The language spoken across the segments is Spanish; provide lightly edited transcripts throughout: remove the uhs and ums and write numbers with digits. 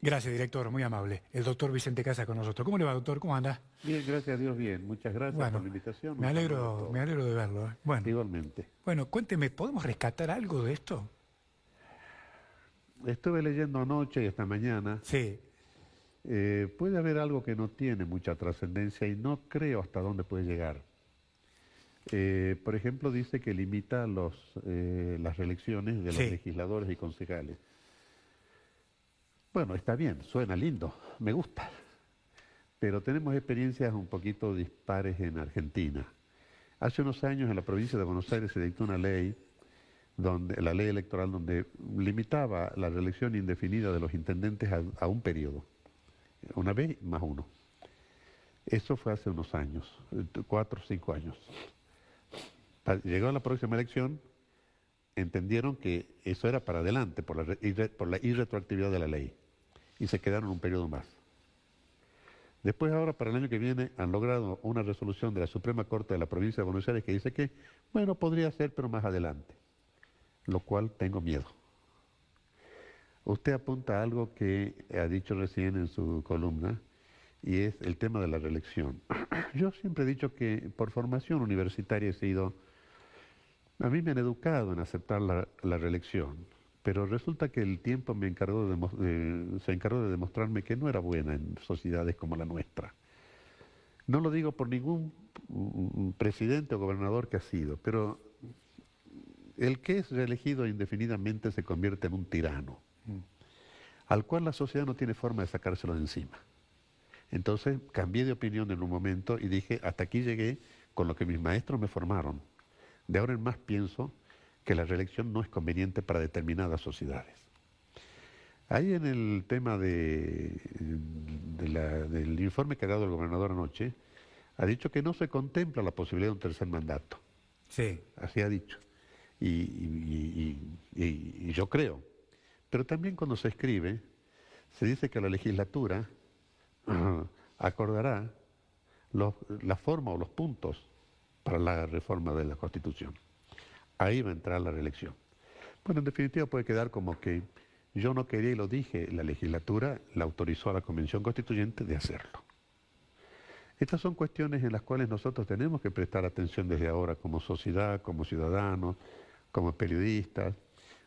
Gracias, director, muy amable. El doctor Vicente Casa con nosotros. ¿Cómo le va, doctor? ¿Cómo anda? Bien, gracias a Dios, bien. Muchas gracias por Bueno, la invitación. Un saludo a me todos. alegro de verlo. Bueno, Igualmente. bueno, cuénteme, ¿podemos rescatar algo de esto? Estuve leyendo anoche y esta mañana. Sí, Puede haber algo que no tiene mucha trascendencia y no creo hasta dónde puede llegar. Por ejemplo, dice que limita las reelecciones de los sí. legisladores y concejales. Bueno, está bien, suena lindo, me gusta. Pero tenemos experiencias un poquito dispares en Argentina. Hace unos años en la provincia de Buenos Aires se dictó una ley la ley electoral donde limitaba la reelección indefinida de los intendentes a un periodo, una vez más uno. Eso fue hace unos años, 4 o 5 años. Llegó la próxima elección, entendieron que eso era para adelante por la irretroactividad de la ley y se quedaron un periodo más. Después ahora para el año que viene han logrado una resolución de la Suprema Corte de la provincia de Buenos Aires que dice que, bueno, podría ser, pero más adelante, lo cual tengo miedo. Usted apunta a algo que ha dicho recién en su columna y es el tema de la reelección. Yo siempre he dicho que por formación universitaria a mí me han educado en aceptar la reelección, pero resulta que el tiempo se encargó de demostrarme que no era buena en sociedades como la nuestra. No lo digo por ningún presidente o gobernador que ha sido, pero el que es reelegido indefinidamente se convierte en un tirano, al cual la sociedad no tiene forma de sacárselo de encima. Entonces cambié de opinión en un momento y dije, hasta aquí llegué con lo que mis maestros me formaron. De ahora en más pienso que la reelección no es conveniente para determinadas sociedades. Ahí en el tema del informe que ha dado el gobernador anoche, ha dicho que no se contempla la posibilidad de un tercer mandato. Sí. Así ha dicho. Y yo creo. Pero también cuando se escribe, se dice que la legislatura acordará la forma o los puntos para la reforma de la Constitución. Ahí va a entrar la reelección. Bueno, en definitiva puede quedar como que yo no quería y lo dije, la legislatura la autorizó a la Convención Constituyente de hacerlo. Estas son cuestiones en las cuales nosotros tenemos que prestar atención desde ahora como sociedad, como ciudadanos, como periodistas,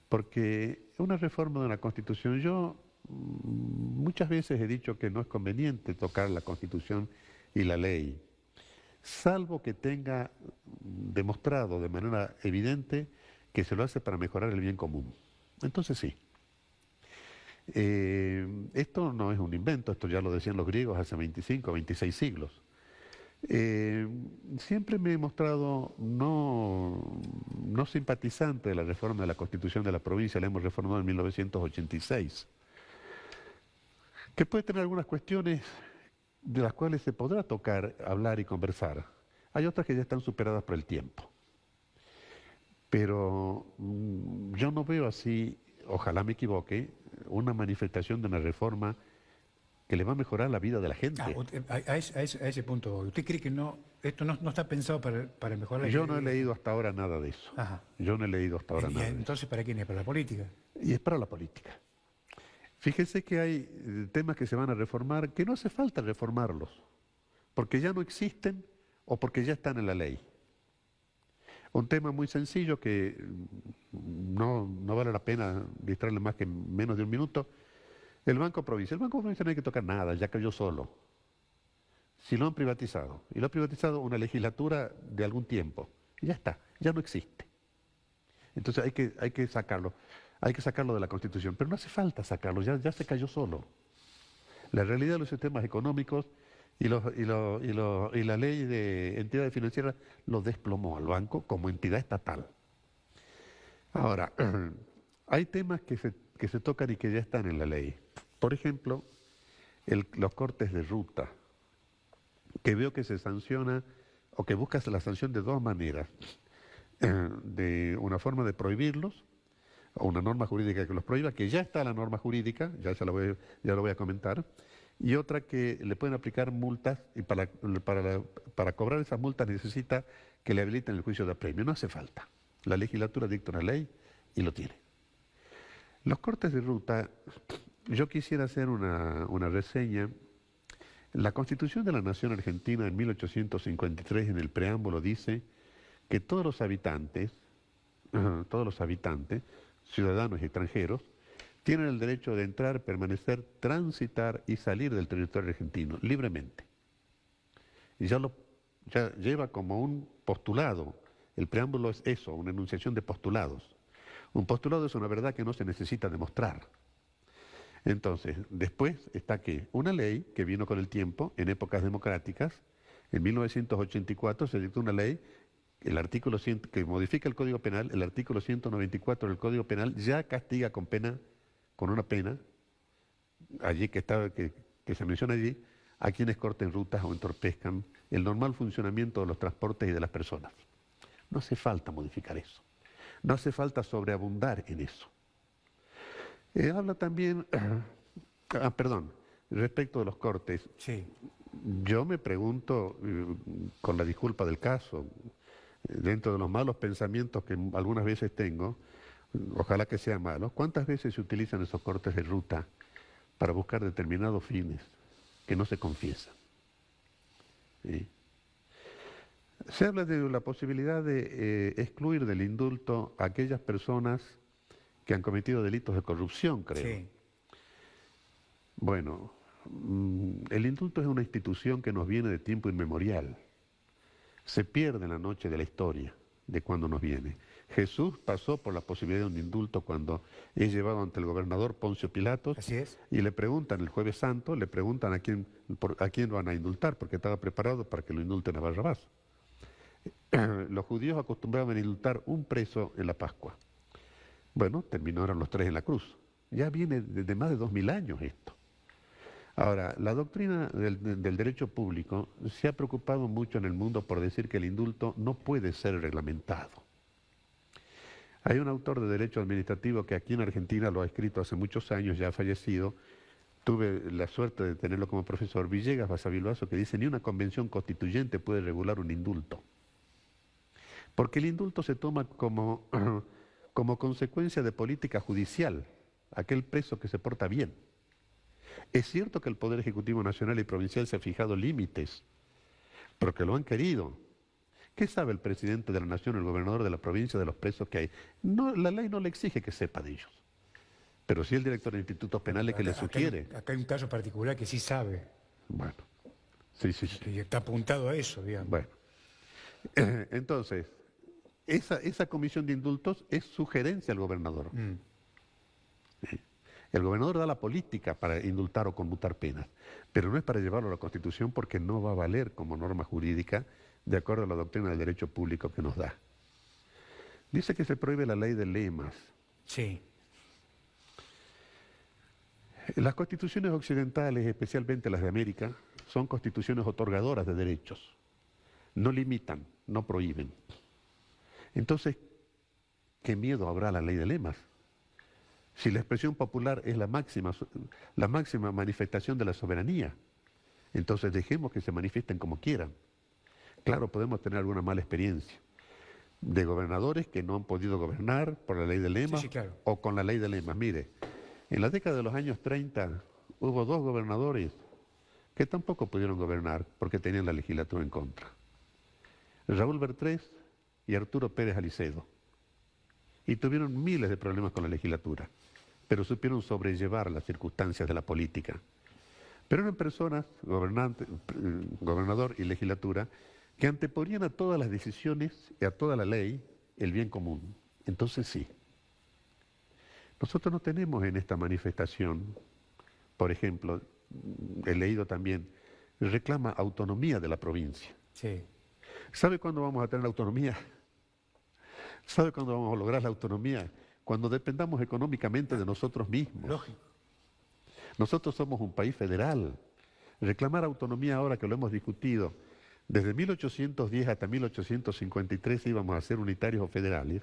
porque una reforma de una Constitución, yo muchas veces he dicho que no es conveniente tocar la Constitución y la ley, salvo que tenga demostrado de manera evidente que se lo hace para mejorar el bien común. Entonces sí. Esto no es un invento, esto ya lo decían los griegos hace 25, 26 siglos. Siempre me he mostrado no simpatizante de la reforma de la Constitución de la provincia, la hemos reformado en 1986, que puede tener algunas cuestiones de las cuales se podrá tocar, hablar y conversar. Hay otras que ya están superadas por el tiempo. Pero yo no veo así, ojalá me equivoque, una manifestación de una reforma que le va a mejorar la vida de la Ah, gente. a ese punto, ¿usted cree que esto no está pensado para mejorar Yo no he leído hasta ahora nada de eso. Ajá. Yo no he leído hasta ahora Y nada de eso. entonces, ¿para quién es? ¿Para la política? Y es para la política. Fíjense que hay temas que se van a reformar que no hace falta reformarlos, porque ya no existen o porque ya están en la ley. Un tema muy sencillo que no vale la pena distraerle más que menos de un minuto. El Banco Provincia. El Banco Provincia no hay que tocar nada, ya cayó solo. Si lo han privatizado, y lo ha privatizado una legislatura de algún tiempo, y ya está, ya no existe. Entonces hay que sacarlo de la Constitución, pero no hace falta sacarlo, ya se cayó solo. La realidad de los sistemas económicos y la ley de entidades financieras lo desplomó al banco como entidad estatal. Ahora, hay temas que se tocan y que ya están en la ley. Por ejemplo, los cortes de ruta, que veo que se sanciona o que busca la sanción de dos maneras. De una forma de prohibirlos, o una norma jurídica que los prohíba, que ya está la norma jurídica, ya lo voy a comentar, y otra que le pueden aplicar multas y para cobrar esas multas necesita que le habiliten el juicio de apremio. No hace falta. La legislatura dicta una ley y lo tiene. Los cortes de ruta yo quisiera hacer una reseña. La Constitución de la Nación Argentina en 1853 en el preámbulo dice que todos los habitantes, ciudadanos y extranjeros, tienen el derecho de entrar, permanecer, transitar y salir del territorio argentino libremente. Y ya lleva como un postulado. El preámbulo es eso, una enunciación de postulados. Un postulado es una verdad que no se necesita demostrar. Entonces, después está que una ley que vino con el tiempo, en épocas democráticas, en 1984 se dictó una ley, el artículo 100, que modifica el Código Penal, el artículo 194 del Código Penal ya castiga con una pena, allí que se menciona allí, a quienes corten rutas o entorpezcan el normal funcionamiento de los transportes y de las personas. No hace falta modificar eso. No hace falta sobreabundar en eso. Habla también, respecto de los cortes. Sí. Yo me pregunto, con la disculpa del caso, dentro de los malos pensamientos que algunas veces tengo, ojalá que sean malos, ¿cuántas veces se utilizan esos cortes de ruta para buscar determinados fines que no se confiesan? ¿Sí? Se habla de la posibilidad de excluir del indulto a aquellas personas que han cometido delitos de corrupción, creo. Sí. Bueno, el indulto es una institución que nos viene de tiempo inmemorial. Se pierde en la noche de la historia, de cuando nos viene. Jesús pasó por la posibilidad de un indulto cuando es llevado ante el gobernador Poncio Pilatos. Así es. Y le preguntan, el Jueves Santo, le preguntan a quién lo van a indultar, porque estaba preparado para que lo indulten a Barrabás. Los judíos acostumbraban a indultar un preso en la Pascua. Bueno, terminaron los 3 en la cruz. Ya viene desde más de 2000 años esto. Ahora, la doctrina del derecho público se ha preocupado mucho en el mundo por decir que el indulto no puede ser reglamentado. Hay un autor de derecho administrativo que aquí en Argentina lo ha escrito hace muchos años, ya ha fallecido. Tuve la suerte de tenerlo como profesor, Villegas Basavilbaso, que dice: ni una convención constituyente puede regular un indulto. Porque el indulto se toma como consecuencia de política judicial, aquel preso que se porta bien. Es cierto que el Poder Ejecutivo Nacional y Provincial se ha fijado límites, porque lo han querido. ¿Qué sabe el presidente de la Nación, el gobernador de la provincia, de los presos que hay? No, la ley no le exige que sepa de ellos. Pero sí el director de institutos penales que le sugiere. Acá hay un caso particular que sí sabe. Bueno, sí. Y está apuntado a eso, digamos. Bueno, entonces, esa comisión de indultos es sugerencia al gobernador. El gobernador da la política para indultar o conmutar penas, pero no es para llevarlo a la Constitución porque no va a valer como norma jurídica de acuerdo a la doctrina del derecho público que nos da. Dice que se prohíbe la ley de lemas. Sí. Las constituciones occidentales, especialmente las de América, son constituciones otorgadoras de derechos. No limitan, no prohíben. Entonces, ¿qué miedo habrá a la ley de lemas? Si la expresión popular es la máxima manifestación de la soberanía, entonces dejemos que se manifiesten como quieran. Claro, podemos tener alguna mala experiencia de gobernadores que no han podido gobernar por la ley de lemas, Sí, claro. o con la ley de lemas. Mire, en la década de los años 30 hubo 2 gobernadores que tampoco pudieron gobernar porque tenían la legislatura en contra. Raúl Bertrés y Arturo Pérez Alicedo. Y tuvieron miles de problemas con la legislatura, pero supieron sobrellevar las circunstancias de la política. Pero eran personas, gobernador y legislatura, que anteponían a todas las decisiones y a toda la ley el bien común. Entonces sí. Nosotros no tenemos en esta manifestación, por ejemplo, he leído también, reclama autonomía de la provincia. Sí. ¿Sabe cuándo vamos a tener autonomía? ¿Sabe cuándo vamos a lograr la autonomía? Cuando dependamos económicamente de nosotros mismos. Lógico. Nosotros somos un país federal. Reclamar autonomía ahora que lo hemos discutido, desde 1810 hasta 1853 íbamos a ser unitarios o federales,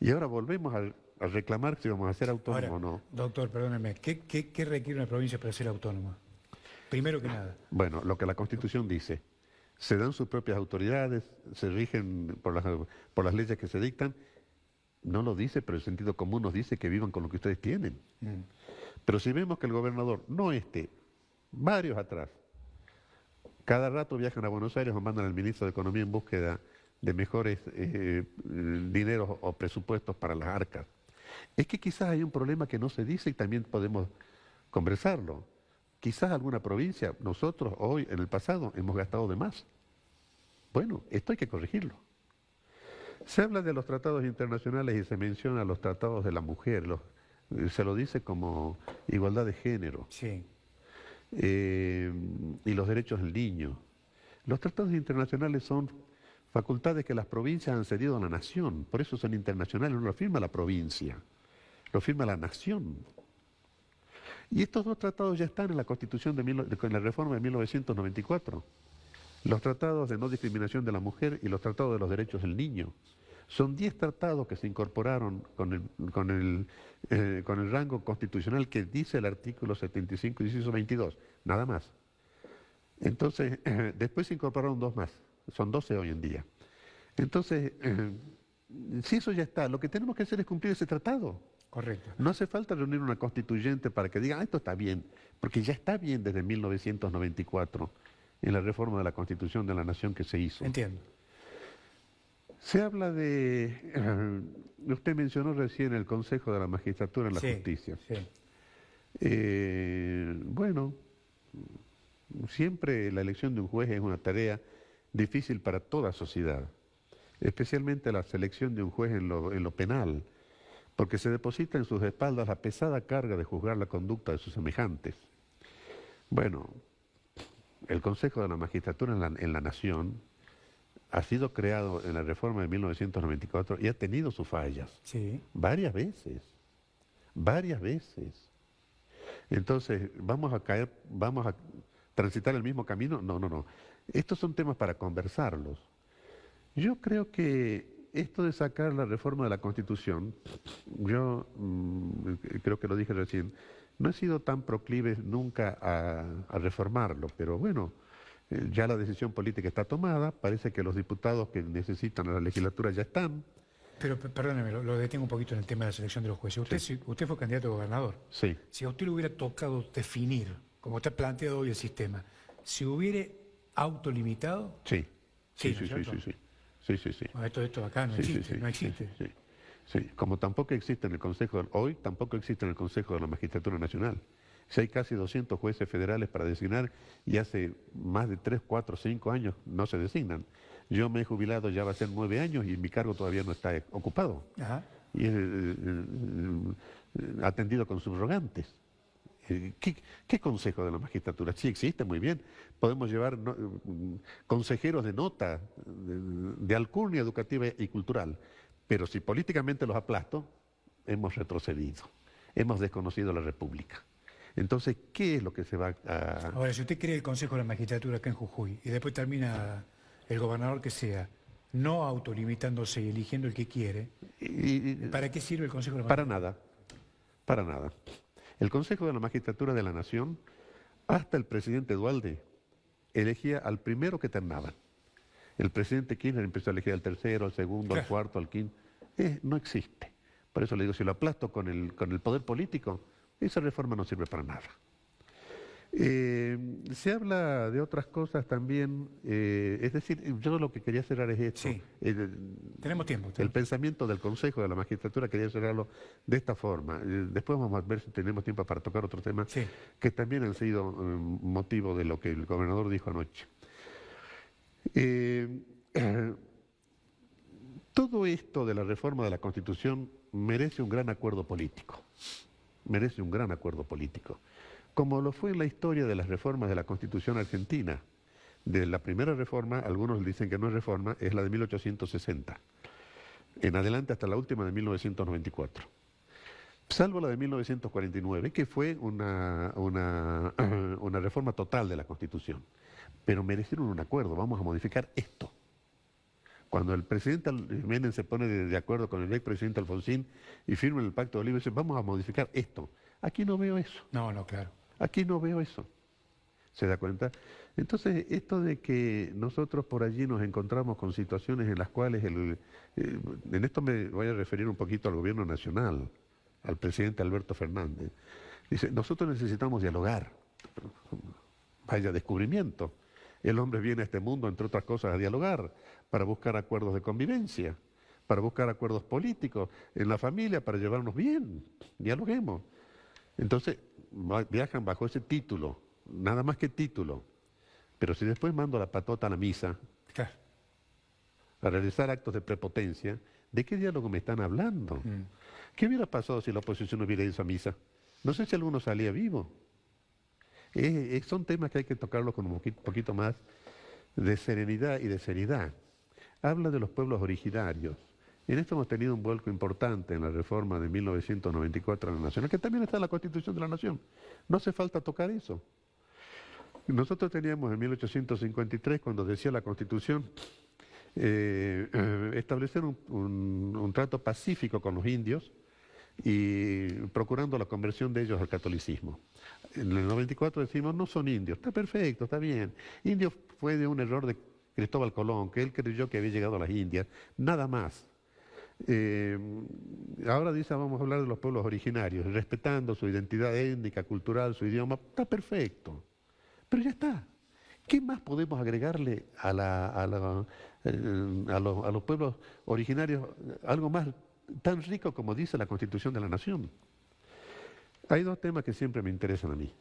y ahora volvemos a reclamar si vamos a ser autónomos o no. Doctor, perdóneme, ¿qué requiere una provincia para ser autónoma? Primero que nada. Bueno, lo que la Constitución dice, se dan sus propias autoridades, se rigen por las leyes que se dictan, No lo dice, pero el sentido común nos dice que vivan con lo que ustedes tienen. Mm. Pero si vemos que el gobernador, no varios atrás, cada rato viajan a Buenos Aires o mandan al ministro de Economía en búsqueda de mejores dineros o presupuestos para las arcas. Es que quizás hay un problema que no se dice y también podemos conversarlo. Quizás alguna provincia, nosotros hoy, en el pasado, hemos gastado de más. Bueno, esto hay que corregirlo. Se habla de los tratados internacionales y se menciona los tratados de la mujer, se lo dice como igualdad de género, Sí. y los derechos del niño. Los tratados internacionales son facultades que las provincias han cedido a la nación, por eso son internacionales, no lo firma la provincia, lo firma la nación. Y estos dos tratados ya están en la Constitución con la reforma de 1994. Los tratados de no discriminación de la mujer y los tratados de los derechos del niño. Son 10 tratados que se incorporaron con el rango constitucional que dice el artículo 75, inciso 22, nada más. Entonces, después se incorporaron 2 más, son 12 hoy en día. Entonces, si eso ya está, lo que tenemos que hacer es cumplir ese tratado. Correcto. No hace falta reunir una constituyente para que diga, esto está bien, porque ya está bien desde 1994, en la reforma de la Constitución de la Nación que se hizo. Entiendo. Se habla usted mencionó recién el Consejo de la Magistratura en la Justicia. Sí. Bueno, siempre la elección de un juez es una tarea difícil para toda sociedad, especialmente la selección de un juez en lo penal, porque se deposita en sus espaldas la pesada carga de juzgar la conducta de sus semejantes. Bueno, el Consejo de la Magistratura en la Nación ha sido creado en la reforma de 1994 y ha tenido sus fallas. Sí. Varias veces. Entonces, ¿vamos a transitar el mismo camino? No. Estos son temas para conversarlos. Yo creo que esto de sacar la reforma de la Constitución, yo creo que lo dije recién, no he sido tan proclive nunca a reformarlo, pero bueno, ya la decisión política está tomada, parece que los diputados que necesitan a la legislatura ya están. Pero perdóneme, lo detengo un poquito en el tema de la selección de los jueces. Usted fue candidato a gobernador. Sí. Si a usted le hubiera tocado definir, como está planteado hoy el sistema, si hubiera autolimitado... Sí. Sí. Bueno, esto acá no existe. Sí. Como tampoco existe en el Consejo, hoy tampoco existe en el Consejo de la Magistratura Nacional. Si hay casi 200 jueces federales para designar y hace más de 3, 4, 5 años no se designan. Yo me he jubilado, ya va a ser 9 años y mi cargo todavía no está ocupado. Ajá. Y es atendido con subrogantes. ¿Qué consejo de la magistratura? Sí existe, muy bien. Podemos llevar consejeros de nota, de alcurnia educativa y cultural. Pero si políticamente los aplasto, hemos retrocedido. Hemos desconocido la República. Entonces, ¿qué es lo que se va a...? Ahora, si usted cree el Consejo de la Magistratura acá en Jujuy y después termina el gobernador que sea, no autolimitándose y eligiendo el que quiere, ¿para qué sirve el Consejo de la Magistratura? Para nada. El Consejo de la Magistratura de la Nación, hasta el presidente Duhalde, elegía al primero que ternaban. El presidente Kirchner empezó a elegir al tercero, al segundo, al cuarto, al quinto. No existe. Por eso le digo, si lo aplasto con el poder político, esa reforma no sirve para nada. Se habla de otras cosas también, es decir, yo lo que quería cerrar es esto. Sí. Tenemos tiempo. El pensamiento del Consejo de la Magistratura quería cerrarlo de esta forma. Después vamos a ver si tenemos tiempo para tocar otros temas que también han sido motivo de lo que el gobernador dijo anoche. Todo esto de la reforma de la Constitución merece un gran acuerdo político. Merece un gran acuerdo político. Como lo fue en la historia de las reformas de la Constitución argentina. De la primera reforma, algunos dicen que no es reforma, es la de 1860. En adelante hasta la última de 1994. Salvo la de 1949, que fue una reforma total de la Constitución. Pero merecieron un acuerdo, vamos a modificar esto. Cuando el presidente Menem se pone de acuerdo con el expresidente Alfonsín y firman el Pacto de Olivos, dice, vamos a modificar esto. Aquí no veo eso. No, claro. Aquí no veo eso. ¿Se da cuenta? Entonces, esto de que nosotros por allí nos encontramos con situaciones en las cuales, en esto me voy a referir un poquito al gobierno nacional, al presidente Alberto Fernández. Dice, nosotros necesitamos dialogar. Vaya descubrimiento. El hombre viene a este mundo, entre otras cosas, a dialogar, para buscar acuerdos de convivencia, para buscar acuerdos políticos en la familia, para llevarnos bien. Dialoguemos. Entonces, viajan bajo ese título, nada más que título. Pero si después mando la patota a la misa, claro, a realizar actos de prepotencia, ¿de qué diálogo me están hablando? ¿Qué hubiera pasado si la oposición hubiera ido a misa? No sé si alguno salía vivo. Son temas que hay que tocarlos con un poquito más de serenidad y de seriedad. Habla de los pueblos originarios. En esto hemos tenido un vuelco importante en la reforma de 1994 de la Nación, que también está en la Constitución de la Nación. No hace falta tocar eso. Nosotros teníamos en 1853, cuando decía la Constitución, establecer un trato pacífico con los indios y procurando la conversión de ellos al catolicismo. En el 94 decimos, no son indios, está perfecto, está bien. Indio fue de un error de Cristóbal Colón, que él creyó que había llegado a las Indias, nada más. Ahora dice, vamos a hablar de los pueblos originarios, respetando su identidad étnica, cultural, su idioma, está perfecto. Pero ya está. ¿Qué más podemos agregarle a los pueblos originarios? Algo más tan rico como dice la Constitución de la Nación. Hay dos temas que siempre me interesan a mí.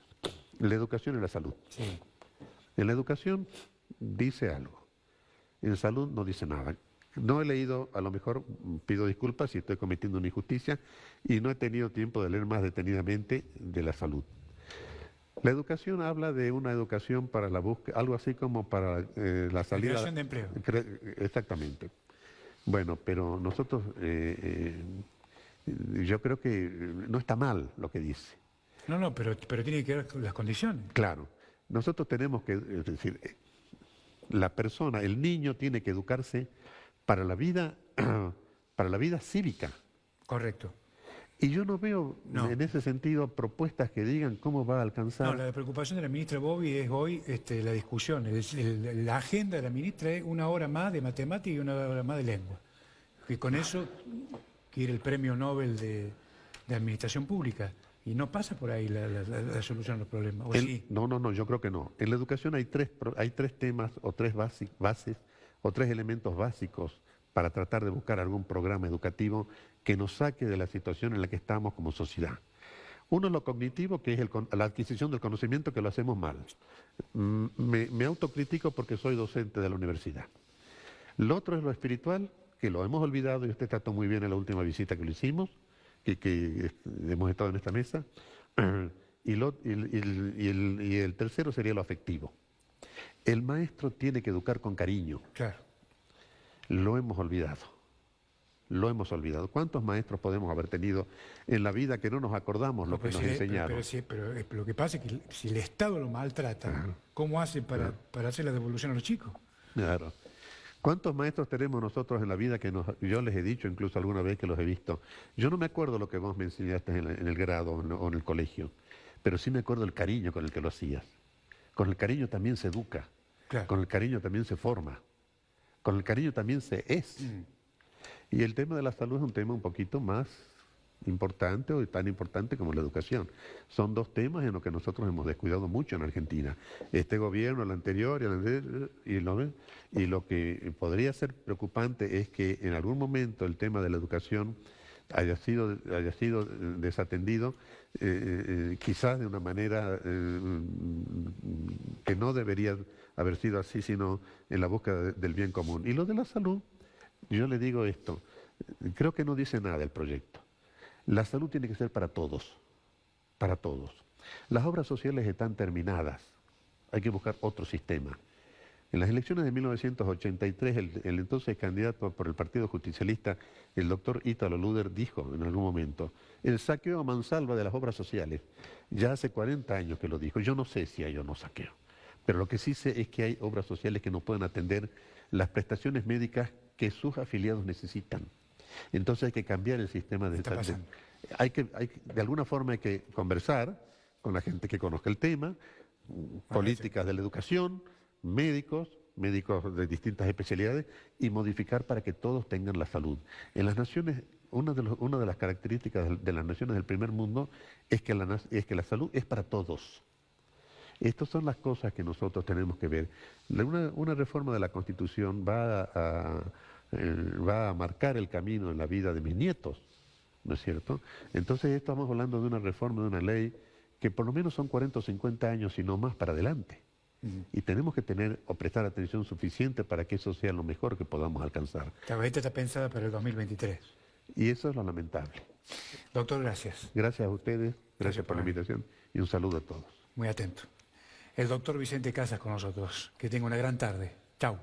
La educación y la salud. sí. En la educación dice algo. En salud no dice nada. No he leído, a lo mejor pido disculpas si estoy cometiendo una injusticia, y no he tenido tiempo de leer más detenidamente de la salud. La educación habla de una educación para la búsqueda, algo así como para la salida... Creación de empleo. Exactamente. Bueno, pero nosotros, yo creo que no está mal lo que dice. No, pero tiene que ver con las condiciones. Claro. Nosotros tenemos que, es decir, la persona, el niño tiene que educarse para la vida cívica. Correcto. Y yo no veo en ese sentido propuestas que digan cómo va a alcanzar. No, la preocupación de la ministra Bobby es hoy la discusión. La agenda de la ministra es 1 hora más de matemática y 1 hora más de lengua. Y con eso quiere el premio Nobel de Administración Pública. Y no pasa por ahí la solución a los problemas. ¿O sí? No, yo creo que no. En la educación hay tres temas o tres bases o tres elementos básicos para tratar de buscar algún programa educativo que nos saque de la situación en la que estamos como sociedad. Uno es lo cognitivo, que es la adquisición del conocimiento, que lo hacemos mal. Me autocritico porque soy docente de la universidad. Lo otro es lo espiritual, que lo hemos olvidado, y usted trató muy bien en la última visita que lo hicimos, que hemos estado en esta mesa. Y el tercero sería lo afectivo. El maestro tiene que educar con cariño. Claro. Lo hemos olvidado. Lo hemos olvidado. ¿Cuántos maestros podemos haber tenido en la vida que no nos acordamos lo que nos enseñaron? Pero lo que pasa es que si el Estado lo maltrata, claro, ¿cómo hace para hacer la devolución a los chicos? Claro. ¿Cuántos maestros tenemos nosotros en la vida que yo les he dicho incluso alguna vez que los he visto? Yo no me acuerdo lo que vos me enseñaste en el grado o en el colegio, pero sí me acuerdo el cariño con el que lo hacías. Con el cariño también se educa, claro, con el cariño también se forma, con el cariño también se es. Y el tema de la salud es un tema un poquito más importante o tan importante como la educación. Son dos temas en los que nosotros hemos descuidado mucho en Argentina. Este gobierno, el anterior y lo que podría ser preocupante es que en algún momento el tema de la educación haya sido desatendido, quizás de una manera que no debería haber sido así, sino en la búsqueda del bien común. Y lo de la salud, yo le digo esto, creo que no dice nada el proyecto. La salud tiene que ser para todos, para todos. Las obras sociales están terminadas, hay que buscar otro sistema. En las elecciones de 1983, el entonces candidato por el Partido Justicialista, el doctor Ítalo Luder, dijo en algún momento, el saqueo a mansalva de las obras sociales. Ya hace 40 años que lo dijo, yo no sé si hay o no saqueo, pero lo que sí sé es que hay obras sociales que no pueden atender las prestaciones médicas que sus afiliados necesitan. Entonces hay que cambiar el sistema de... De alguna forma hay que conversar con la gente que conozca el tema, políticas de la educación, médicos de distintas especialidades, y modificar para que todos tengan la salud. En las naciones, una de las características de las naciones del primer mundo es que la salud es para todos. Estas son las cosas que nosotros tenemos que ver. Una reforma de la Constitución va a marcar el camino en la vida de mis nietos, ¿no es cierto? Entonces estamos hablando de una reforma, de una ley que por lo menos son 40 o 50 años y no más para adelante. Y tenemos que tener o prestar atención suficiente para que eso sea lo mejor que podamos alcanzar. Esta está pensada para el 2023. Y eso es lo lamentable. Doctor, gracias. Gracias a ustedes, gracias por la invitación y un saludo a todos. Muy atento. El doctor Vicente Casas con nosotros. Que tenga una gran tarde. Chau.